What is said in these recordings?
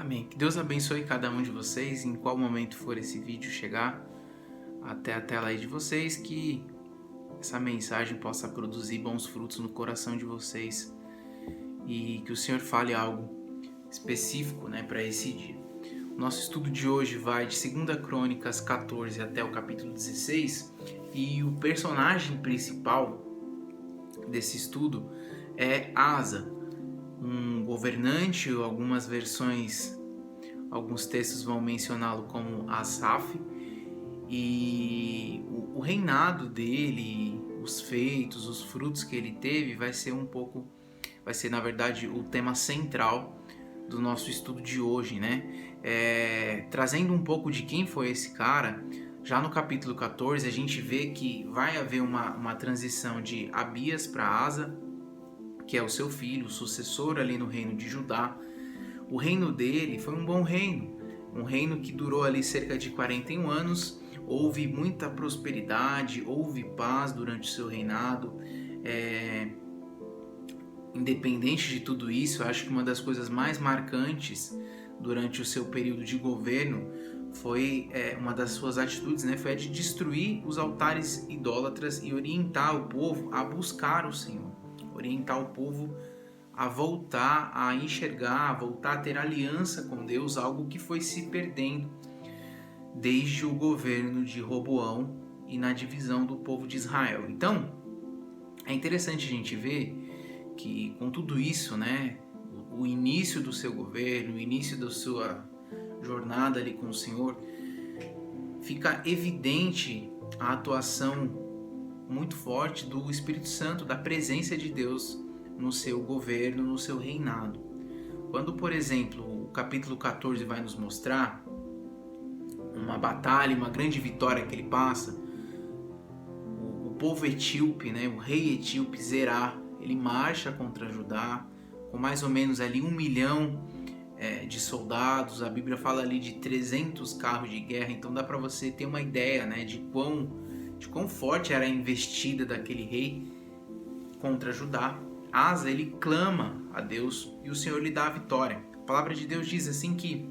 Amém. Que Deus abençoe cada um de vocês, em qual momento for esse vídeo chegar até a tela aí de vocês, que essa mensagem possa produzir bons frutos no coração de vocês e que o Senhor fale algo específico, para esse dia. O nosso estudo de hoje vai de 2 Crônicas 14 até o capítulo 16 e o personagem principal desse estudo é Asa, um governante. Algumas versões, alguns textos vão mencioná-lo como Asaf, e o reinado dele, os feitos, os frutos que ele teve vai ser na verdade o tema central do nosso estudo de hoje, trazendo um pouco de quem foi esse cara. Já no capítulo 14 a gente vê que vai haver uma transição de Abias para Asa, que é o seu filho, o sucessor ali no reino de Judá. O reino dele foi um bom reino, um reino que durou ali cerca de 41 anos, houve muita prosperidade, houve paz durante o seu reinado. Independente de tudo isso, eu acho que uma das coisas mais marcantes durante o seu período de governo foi uma das suas atitudes, foi a de destruir os altares idólatras e orientar o povo a buscar o Senhor, orientar o povo a voltar a enxergar, a voltar a ter aliança com Deus, algo que foi se perdendo desde o governo de Roboão e na divisão do povo de Israel. Então, é interessante a gente ver que com tudo isso, o início do seu governo, o início da sua jornada ali com o Senhor, fica evidente a atuação muito forte do Espírito Santo, da presença de Deus no seu governo, no seu reinado. Quando, por exemplo, o capítulo 14 vai nos mostrar uma batalha, uma grande vitória que ele passa, o povo etíope, o rei etíope Zerá, ele marcha contra Judá com mais ou menos ali 1 milhão de soldados. A Bíblia fala ali de 300 carros de guerra, então dá para você ter uma ideia de quão forte era a investida daquele rei contra Judá. Asa, ele clama a Deus e o Senhor lhe dá a vitória. A palavra de Deus diz assim que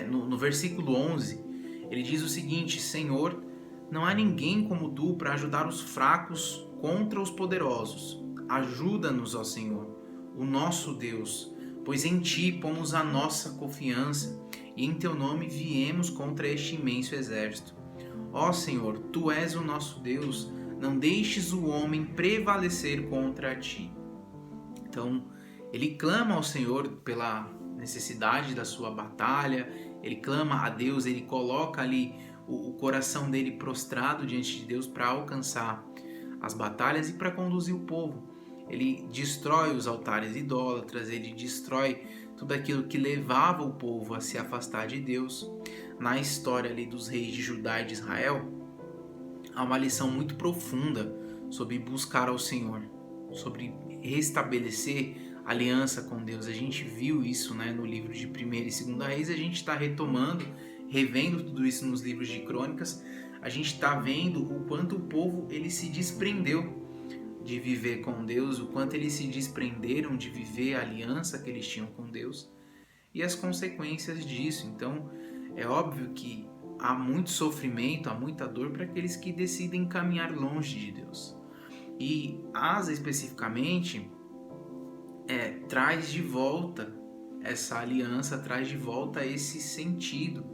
no versículo 11 ele diz o seguinte: Senhor, não há ninguém como tu para ajudar os fracos contra os poderosos. Ajuda-nos, ó Senhor, o nosso Deus, pois em ti pomos a nossa confiança e em teu nome viemos contra este imenso exército. Ó Senhor, tu és o nosso Deus, não deixes o homem prevalecer contra ti. Então, ele clama ao Senhor pela necessidade da sua batalha, ele clama a Deus, ele coloca ali o coração dele prostrado diante de Deus para alcançar as batalhas e para conduzir o povo. Ele destrói os altares idólatras, ele destrói tudo aquilo que levava o povo a se afastar de Deus. Na história ali dos reis de Judá e de Israel, há uma lição muito profunda sobre buscar ao Senhor, sobre restabelecer aliança com Deus. A gente viu isso no livro de 1ª e 2ª Reis, a gente está retomando, revendo tudo isso nos livros de Crônicas. A gente está vendo o quanto o povo ele se desprendeu de viver com Deus, o quanto eles se desprenderam de viver a aliança que eles tinham com Deus e as consequências disso. Então, é óbvio que há muito sofrimento, há muita dor para aqueles que decidem caminhar longe de Deus. E Asa, especificamente, traz de volta essa aliança, traz de volta esse sentido.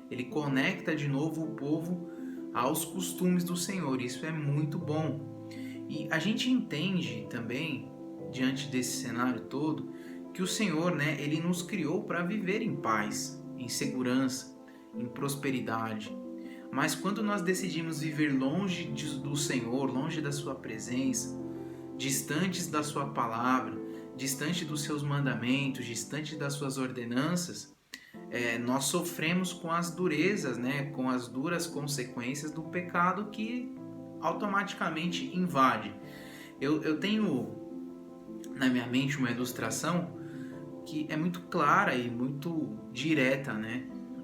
Ele conecta de novo o povo aos costumes do Senhor. Isso é muito bom. E a gente entende também, diante desse cenário todo, que o Senhor, ele nos criou para viver em paz, em segurança, em prosperidade. Mas quando nós decidimos viver longe do Senhor, longe da sua presença, distantes da sua palavra, distante dos seus mandamentos, distante das suas ordenanças, nós sofremos com as durezas, com as duras consequências do pecado que automaticamente invade. Eu tenho na minha mente uma ilustração que é muito clara e muito direta,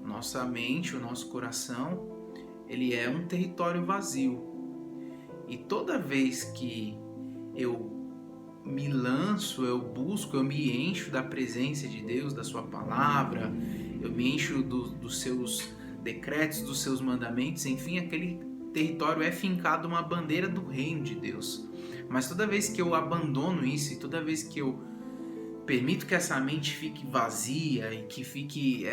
Nossa mente, o nosso coração, ele é um território vazio. E toda vez que eu me lanço lanço, eu busco, eu me encho da presença de Deus, da sua palavra, eu me encho dos seus decretos, dos seus mandamentos, enfim, aquele território é fincado uma bandeira do reino de Deus. Mas toda vez que eu abandono isso e toda vez que eu permito que essa mente fique vazia e que fique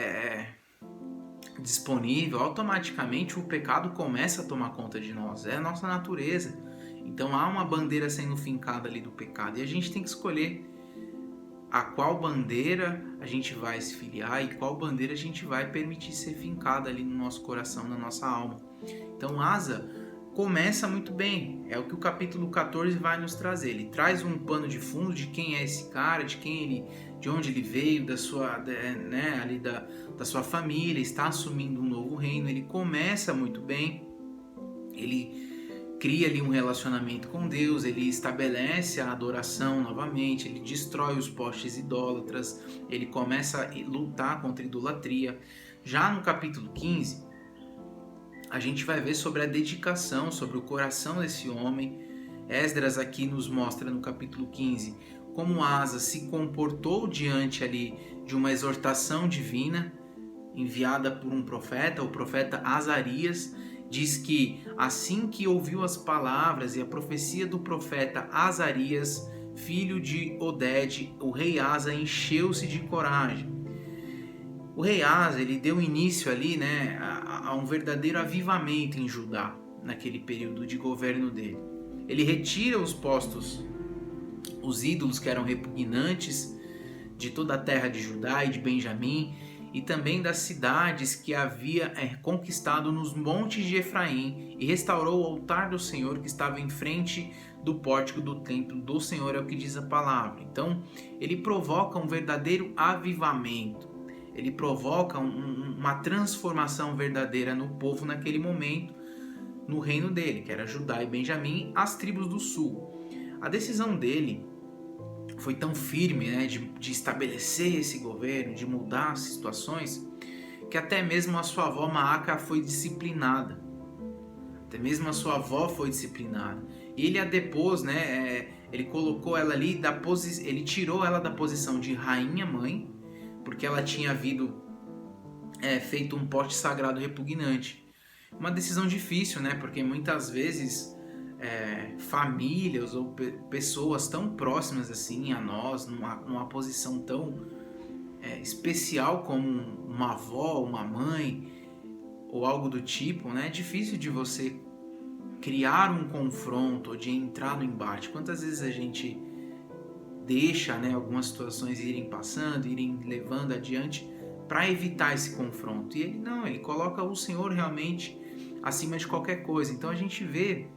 disponível, automaticamente o pecado começa a tomar conta de nós, é a nossa natureza. Então há uma bandeira sendo fincada ali do pecado e a gente tem que escolher a qual bandeira a gente vai se filiar e qual bandeira a gente vai permitir ser fincada ali no nosso coração, na nossa alma. Então Asa começa muito bem, é o que o capítulo 14 vai nos trazer. Ele traz um pano de fundo de quem é esse cara, de onde ele veio, da sua sua família, está assumindo um novo reino. Ele começa muito bem, ele cria ali um relacionamento com Deus, ele estabelece a adoração novamente, ele destrói os postes idólatras, ele começa a lutar contra a idolatria. Já no capítulo 15, a gente vai ver sobre a dedicação, sobre o coração desse homem. Esdras aqui nos mostra no capítulo 15 como Asa se comportou diante ali de uma exortação divina enviada por um profeta, o profeta Azarias. Diz que assim que ouviu as palavras e a profecia do profeta Azarias, filho de Oded, o rei Asa encheu-se de coragem. O rei Asa, ele deu início ali, a um verdadeiro avivamento em Judá, naquele período de governo dele. Ele retira os postos, os ídolos que eram repugnantes de toda a terra de Judá e de Benjamim, e também das cidades que havia conquistado nos montes de Efraim, e restaurou o altar do Senhor que estava em frente do pórtico do templo do Senhor, é o que diz a palavra. Então, ele provoca um verdadeiro avivamento, ele provoca uma transformação verdadeira no povo naquele momento, no reino dele, que era Judá e Benjamim, as tribos do sul. A decisão dele foi tão firme, de estabelecer esse governo, de mudar as situações, que até mesmo a sua avó Maaca foi disciplinada. Até mesmo a sua avó foi disciplinada. E ele a depôs, ele colocou ela ali, ele tirou ela da posição de rainha mãe, porque ela tinha feito um poste sagrado repugnante. Uma decisão difícil, porque muitas vezes famílias ou pessoas tão próximas assim a nós, numa posição tão especial como uma avó, uma mãe ou algo do tipo, é difícil de você criar um confronto ou de entrar no embate. Quantas vezes a gente deixa algumas situações irem passando, irem levando adiante para evitar esse confronto? E ele não, ele coloca o Senhor realmente acima de qualquer coisa. Então a gente vê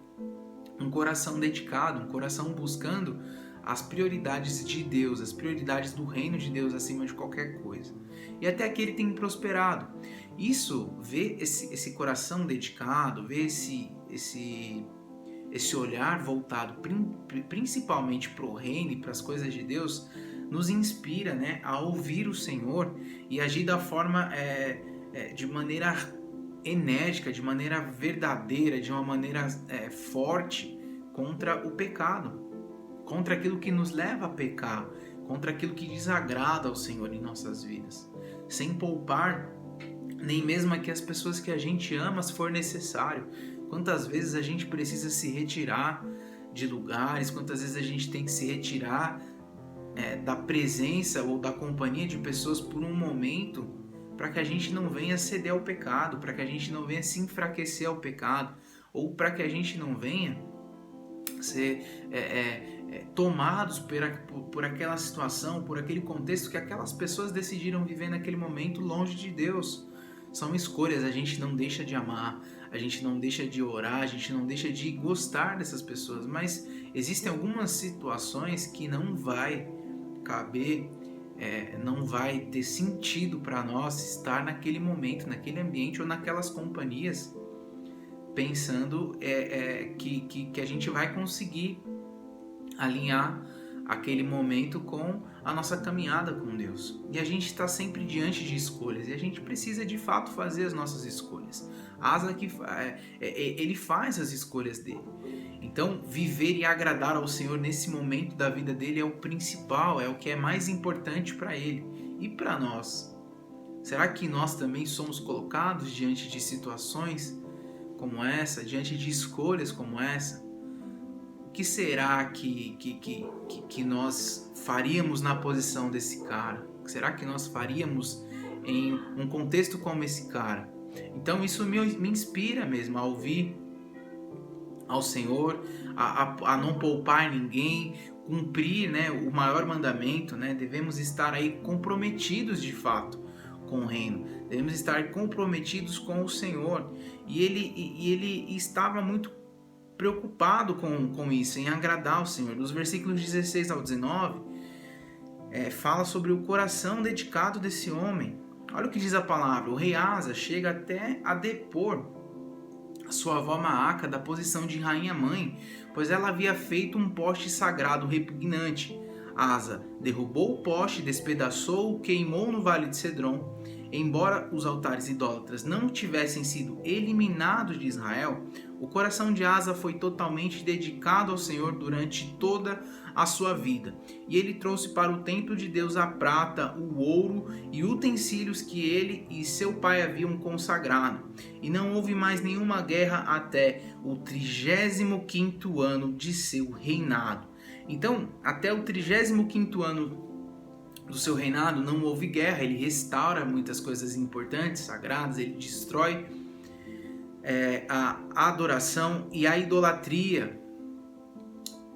um coração dedicado, um coração buscando as prioridades de Deus, as prioridades do reino de Deus acima de qualquer coisa. E até aqui ele tem prosperado. Isso, ver esse coração dedicado, ver esse olhar voltado principalmente para o reino e para as coisas de Deus, nos inspira a ouvir o Senhor e agir da forma de maneira enérgica, de maneira verdadeira, de uma maneira forte contra o pecado, contra aquilo que nos leva a pecar, contra aquilo que desagrada ao Senhor em nossas vidas, sem poupar nem mesmo aqui as pessoas que a gente ama, se for necessário. Quantas vezes a gente precisa se retirar de lugares, quantas vezes a gente tem que se retirar da presença ou da companhia de pessoas por um momento, para que a gente não venha ceder ao pecado, para que a gente não venha se enfraquecer ao pecado, ou para que a gente não venha ser tomados por aquela situação, por aquele contexto que aquelas pessoas decidiram viver naquele momento longe de Deus. São escolhas, a gente não deixa de amar, a gente não deixa de orar, a gente não deixa de gostar dessas pessoas, mas existem algumas situações que não vai caber, não vai ter sentido para nós estar naquele momento, naquele ambiente ou naquelas companhias, pensando que a gente vai conseguir alinhar aquele momento com a nossa caminhada com Deus. E a gente está sempre diante de escolhas e a gente precisa de fato fazer as nossas escolhas. Asa ele faz as escolhas dele. Então, viver e agradar ao Senhor nesse momento da vida dele é o principal, é o que é mais importante para ele e para nós. Será que nós também somos colocados diante de situações como essa, diante de escolhas como essa? O que será que nós faríamos na posição desse cara? O que será que nós faríamos em um contexto como esse cara? Então isso me inspira mesmo a ouvir ao Senhor, a não poupar ninguém, cumprir, né, o maior mandamento, né? Devemos estar aí comprometidos de fato com o reino, devemos estar comprometidos com o Senhor, e ele estava muito preocupado com isso, em agradar o Senhor. Nos versículos 16 ao 19 fala sobre o coração dedicado desse homem. Olha o que diz a palavra: o rei Asa chega até a depor a sua avó Maaca da posição de rainha-mãe, pois ela havia feito um poste sagrado repugnante. Asa derrubou o poste, despedaçou-o, queimou no vale de Cedron. Embora os altares idólatras não tivessem sido eliminados de Israel, o coração de Asa foi totalmente dedicado ao Senhor durante toda a sua vida. E ele trouxe para o templo de Deus a prata, o ouro e utensílios que ele e seu pai haviam consagrado. E não houve mais nenhuma guerra até o 35º ano de seu reinado. Então, até o 35º ano do seu reinado não houve guerra. Ele restaura muitas coisas importantes, sagradas, ele destrói a adoração e a idolatria,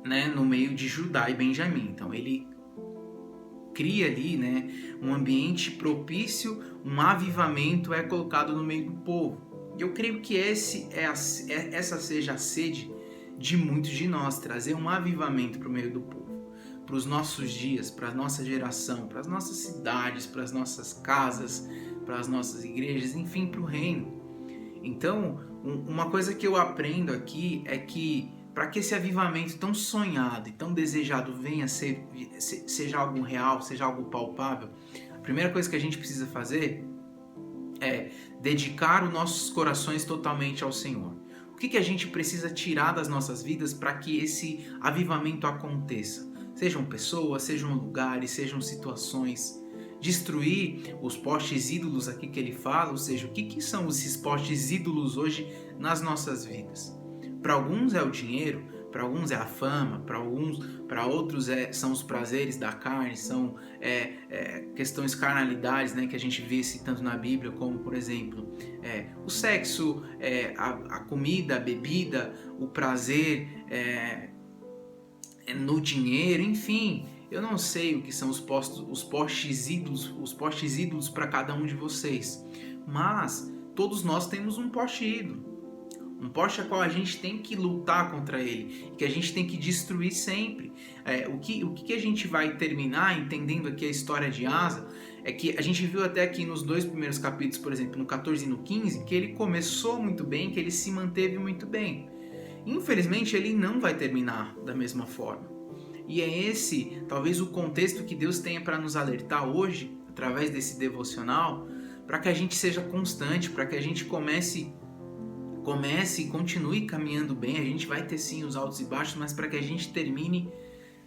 né, no meio de Judá e Benjamim. Então ele cria ali, né, um ambiente propício, um avivamento é colocado no meio do povo. E eu creio que essa seja a sede de muitos de nós, trazer um avivamento para o meio do povo, para os nossos dias, para a nossa geração, para as nossas cidades, para as nossas casas, para as nossas igrejas, enfim, para o reino. Então, uma coisa que eu aprendo aqui é que para que esse avivamento tão sonhado e tão desejado venha seja algo real, seja algo palpável, a primeira coisa que a gente precisa fazer é dedicar os nossos corações totalmente ao Senhor. O que a gente precisa tirar das nossas vidas para que esse avivamento aconteça? Sejam pessoas, sejam lugares, sejam situações. Destruir os postes ídolos aqui que ele fala, ou seja, o que são esses postes ídolos hoje nas nossas vidas? Para alguns é o dinheiro, para alguns é a fama, para outros são os prazeres da carne, são questões carnalidades, né, que a gente vê citando na Bíblia, como por exemplo o sexo, a comida, a bebida, o prazer no dinheiro, enfim. Eu não sei o que são os postes ídolos para cada um de vocês, mas todos nós temos um poste ídolo. Um poste a qual a gente tem que lutar contra ele, que a gente tem que destruir sempre. O que a gente vai terminar entendendo aqui a história de Asa é que a gente viu até aqui nos 2 primeiros capítulos, por exemplo, no 14 e no 15, que ele começou muito bem, que ele se manteve muito bem. Infelizmente, ele não vai terminar da mesma forma. E é esse, talvez, o contexto que Deus tenha para nos alertar hoje, através desse devocional, para que a gente seja constante, para que a gente comece e continue caminhando bem. A gente vai ter sim os altos e baixos, mas para que a gente termine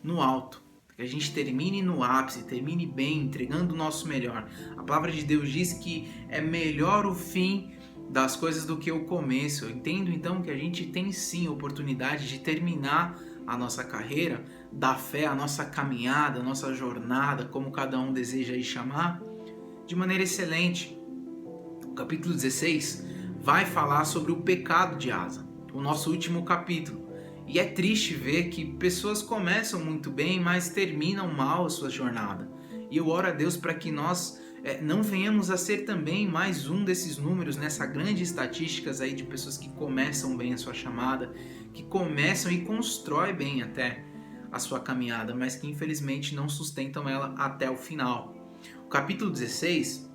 no alto, para que a gente termine no ápice, termine bem, entregando o nosso melhor. A palavra de Deus diz que é melhor o fim das coisas do que o começo. Eu entendo então que a gente tem sim a oportunidade de terminar a nossa carreira da fé, a nossa caminhada, a nossa jornada, como cada um deseja aí chamar, de maneira excelente. O capítulo 16 vai falar sobre o pecado de Asa, o nosso último capítulo. E é triste ver que pessoas começam muito bem, mas terminam mal a sua jornada. E eu oro a Deus para que nós não venhamos a ser também mais um desses números nessa grande estatísticas aí de pessoas que começam bem a sua chamada, que começam e constroem bem até a sua caminhada, mas que infelizmente não sustentam ela até o final. O capítulo 16,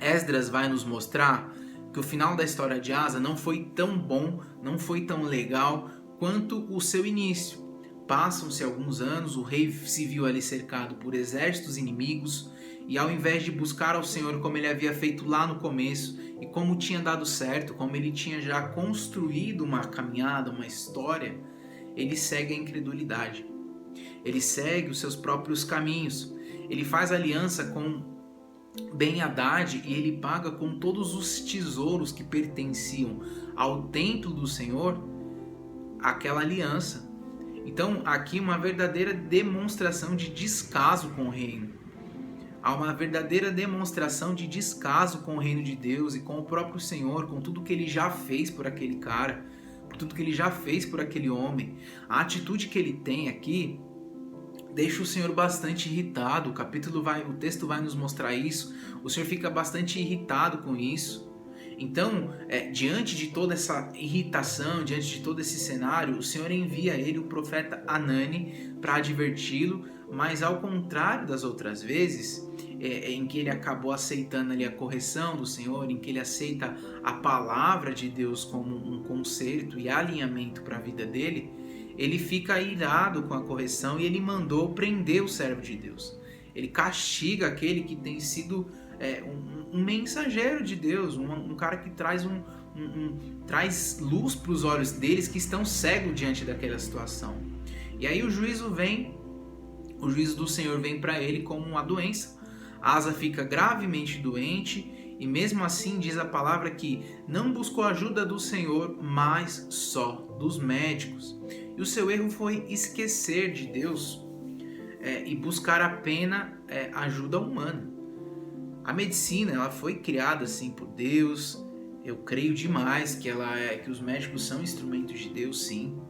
Esdras vai nos mostrar que o final da história de Asa não foi tão bom, não foi tão legal quanto o seu início. Passam-se alguns anos, o rei se viu ali cercado por exércitos inimigos, e ao invés de buscar ao Senhor como ele havia feito lá no começo, e como tinha dado certo, como ele tinha já construído uma caminhada, uma história, ele segue a incredulidade. Ele segue os seus próprios caminhos. Ele faz aliança com Ben-Hadad e ele paga com todos os tesouros que pertenciam ao templo do Senhor aquela aliança. Então, aqui uma verdadeira demonstração de descaso com o reino. Há uma verdadeira demonstração de descaso com o reino de Deus e com o próprio Senhor, com tudo que ele já fez por aquele cara, por tudo que ele já fez por aquele homem. A atitude que ele tem aqui deixa o Senhor bastante irritado. O texto vai nos mostrar isso. O Senhor fica bastante irritado com isso. Então, diante de toda essa irritação, diante de todo esse cenário, o Senhor envia a ele o profeta Hanani para adverti-lo, mas ao contrário das outras vezes, em que ele acabou aceitando ali a correção do Senhor, em que ele aceita a palavra de Deus como um conserto e alinhamento para a vida dele, ele fica irado com a correção e ele mandou prender o servo de Deus. Ele castiga aquele que tem sido um mensageiro de Deus, um cara que traz, traz luz para os olhos deles que estão cegos diante daquela situação. E aí o juízo do Senhor vem para ele como uma doença. Asa fica gravemente doente e mesmo assim diz a palavra que não buscou ajuda do Senhor, mas só dos médicos. E o seu erro foi esquecer de Deus e buscar apenas ajuda humana. A medicina, ela foi criada assim por Deus. Eu creio demais que que os médicos são instrumentos de Deus, sim.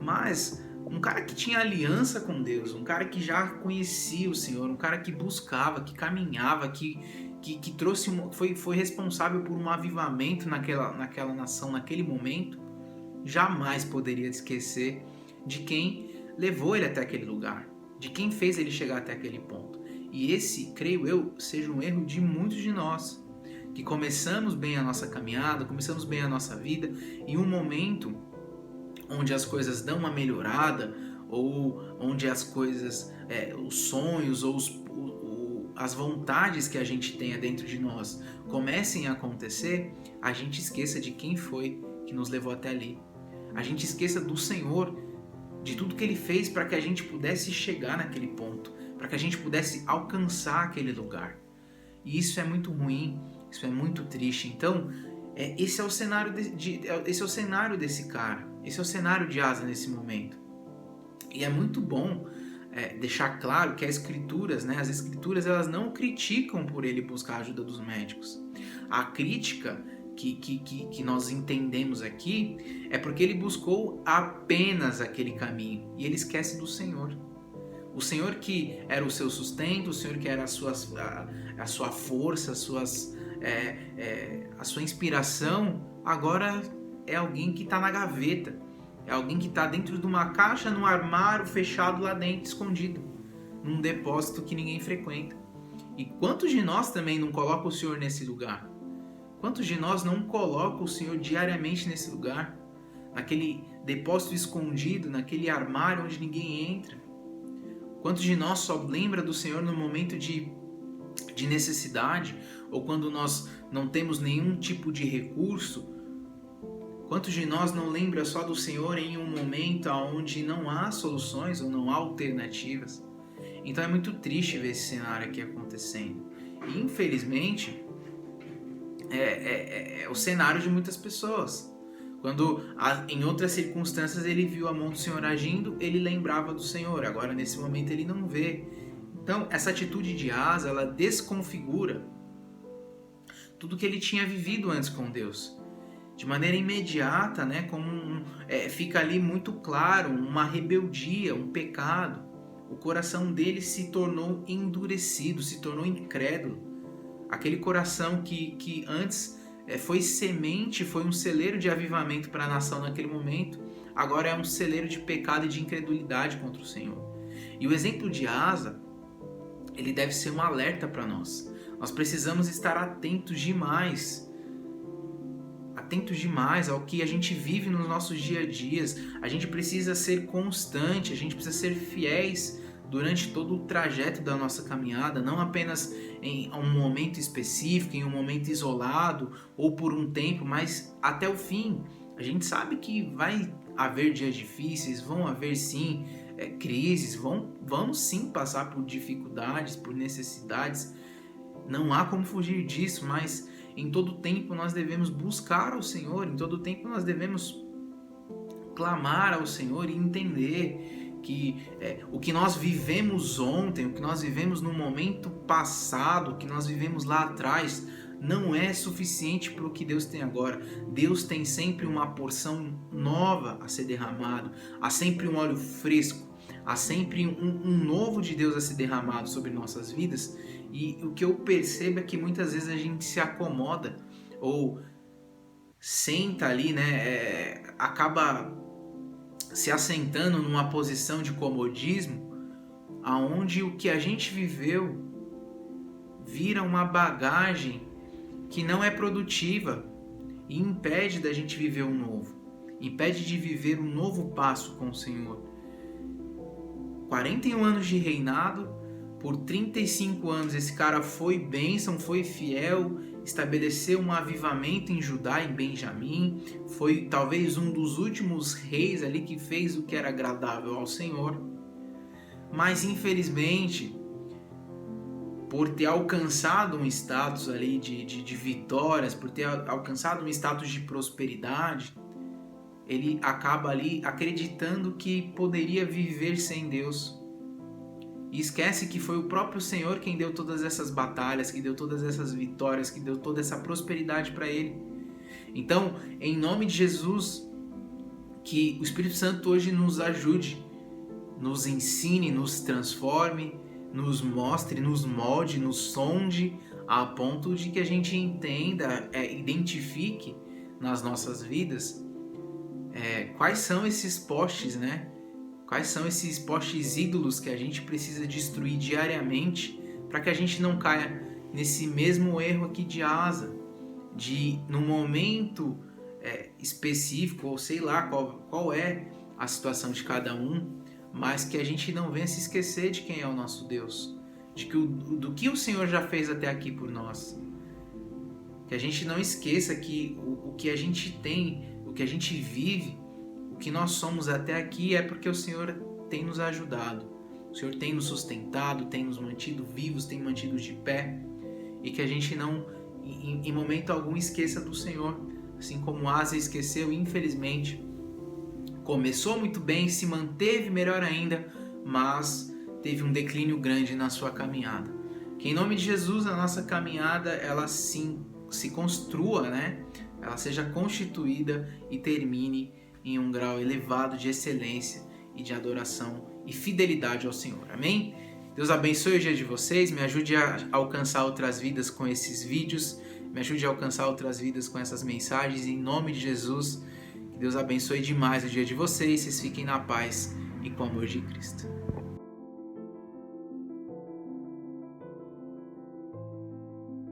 Mas um cara que tinha aliança com Deus, um cara que já conhecia o Senhor, um cara que buscava, que caminhava, que trouxe foi responsável por um avivamento naquela nação, naquele momento, jamais poderia esquecer de quem levou ele até aquele lugar, de quem fez ele chegar até aquele ponto. E esse, creio eu, seja um erro de muitos de nós, que começamos bem a nossa caminhada, começamos bem a nossa vida, e um momento onde as coisas dão uma melhorada, ou onde as coisas, os sonhos ou as vontades que a gente tenha dentro de nós comecem a acontecer, a gente esqueça de quem foi que nos levou até ali. A gente esqueça do Senhor, de tudo que Ele fez para que a gente pudesse chegar naquele ponto, para que a gente pudesse alcançar aquele lugar. E isso é muito ruim, isso é muito triste. Então, esse é o cenário desse cara, esse é o cenário de Asa nesse momento. E é muito bom deixar claro que as escrituras elas não criticam por ele buscar a ajuda dos médicos. A crítica que nós entendemos aqui é porque ele buscou apenas aquele caminho e ele esquece do Senhor. O Senhor que era o seu sustento, o Senhor que era a sua força, a sua inspiração, agora é alguém que está na gaveta, é alguém que está dentro de uma caixa, num armário fechado lá dentro, escondido, num depósito que ninguém frequenta. E quantos de nós também não colocam o Senhor nesse lugar? Quantos de nós não colocam o Senhor diariamente nesse lugar? Naquele depósito escondido, naquele armário onde ninguém entra? Quantos de nós só lembra do Senhor no momento de necessidade ou quando nós não temos nenhum tipo de recurso? Quantos de nós não lembra só do Senhor em um momento onde não há soluções ou não há alternativas? Então é muito triste ver esse cenário aqui acontecendo. E infelizmente é o cenário de muitas pessoas. Quando em outras circunstâncias ele viu a mão do Senhor agindo, ele lembrava do Senhor. Agora nesse momento ele não vê. Então essa atitude de Asa, ela desconfigura tudo que ele tinha vivido antes com Deus. De maneira imediata, né, fica ali muito claro uma rebeldia, um pecado. O coração dele se tornou endurecido, se tornou incrédulo. Aquele coração que antes foi semente, foi um celeiro de avivamento para a nação naquele momento, agora é um celeiro de pecado e de incredulidade contra o Senhor. E o exemplo de Asa, ele deve ser um alerta para nós. Nós precisamos estar atentos demais ao que a gente vive nos nossos dia a dias. A gente precisa ser constante, a gente precisa ser fiéis durante todo o trajeto da nossa caminhada, não apenas em um momento específico, em um momento isolado ou por um tempo, mas até o fim. A gente sabe que vai haver dias difíceis, vão haver sim crises, vamos sim passar por dificuldades, por necessidades. Não há como fugir disso, mas em todo tempo nós devemos buscar ao Senhor, em todo tempo nós devemos clamar ao Senhor e entender que o que nós vivemos ontem, o que nós vivemos no momento passado, o que nós vivemos lá atrás, não é suficiente para o que Deus tem agora. Deus tem sempre uma porção nova a ser derramado, há sempre um óleo fresco, há sempre um novo de Deus a ser derramado sobre nossas vidas. E o que eu percebo é que muitas vezes a gente se acomoda ou senta ali, né, acaba se assentando numa posição de comodismo, aonde o que a gente viveu vira uma bagagem que não é produtiva e impede da gente viver um novo, impede de viver um novo passo com o Senhor. 41 anos de reinado, por 35 anos esse cara foi bênção, foi fiel, estabeleceu um avivamento em Judá, em Benjamim, foi talvez um dos últimos reis ali que fez o que era agradável ao Senhor. Mas infelizmente, por ter alcançado um status ali de vitórias, por ter alcançado um status de prosperidade, ele acaba ali acreditando que poderia viver sem Deus. E esquece que foi o próprio Senhor quem deu todas essas batalhas, que deu todas essas vitórias, que deu toda essa prosperidade para ele. Então, em nome de Jesus, que o Espírito Santo hoje nos ajude, nos ensine, nos transforme, nos mostre, nos molde, nos sonde, a ponto de que a gente entenda, identifique nas nossas vidas quais são esses postes, né? Quais são esses postes ídolos que a gente precisa destruir diariamente para que a gente não caia nesse mesmo erro aqui de Asa, de no momento específico, ou sei lá qual é a situação de cada um, mas que a gente não venha se esquecer de quem é o nosso Deus, do que o Senhor já fez até aqui por nós. Que a gente não esqueça que o que a gente tem, o que a gente vive, o que nós somos até aqui é porque o Senhor tem nos ajudado. O Senhor tem nos sustentado, tem nos mantido vivos, tem mantido de pé. E que a gente não, em momento algum, esqueça do Senhor. Assim como Asa esqueceu, infelizmente, começou muito bem, se manteve melhor ainda, mas teve um declínio grande na sua caminhada. Que em nome de Jesus a nossa caminhada ela sim se construa, né? Ela seja constituída e termine em um grau elevado de excelência e de adoração e fidelidade ao Senhor. Amém? Deus abençoe o dia de vocês, me ajude a alcançar outras vidas com esses vídeos, me ajude a alcançar outras vidas com essas mensagens, em nome de Jesus. Que Deus abençoe demais o dia de vocês, vocês fiquem na paz e com o amor de Cristo.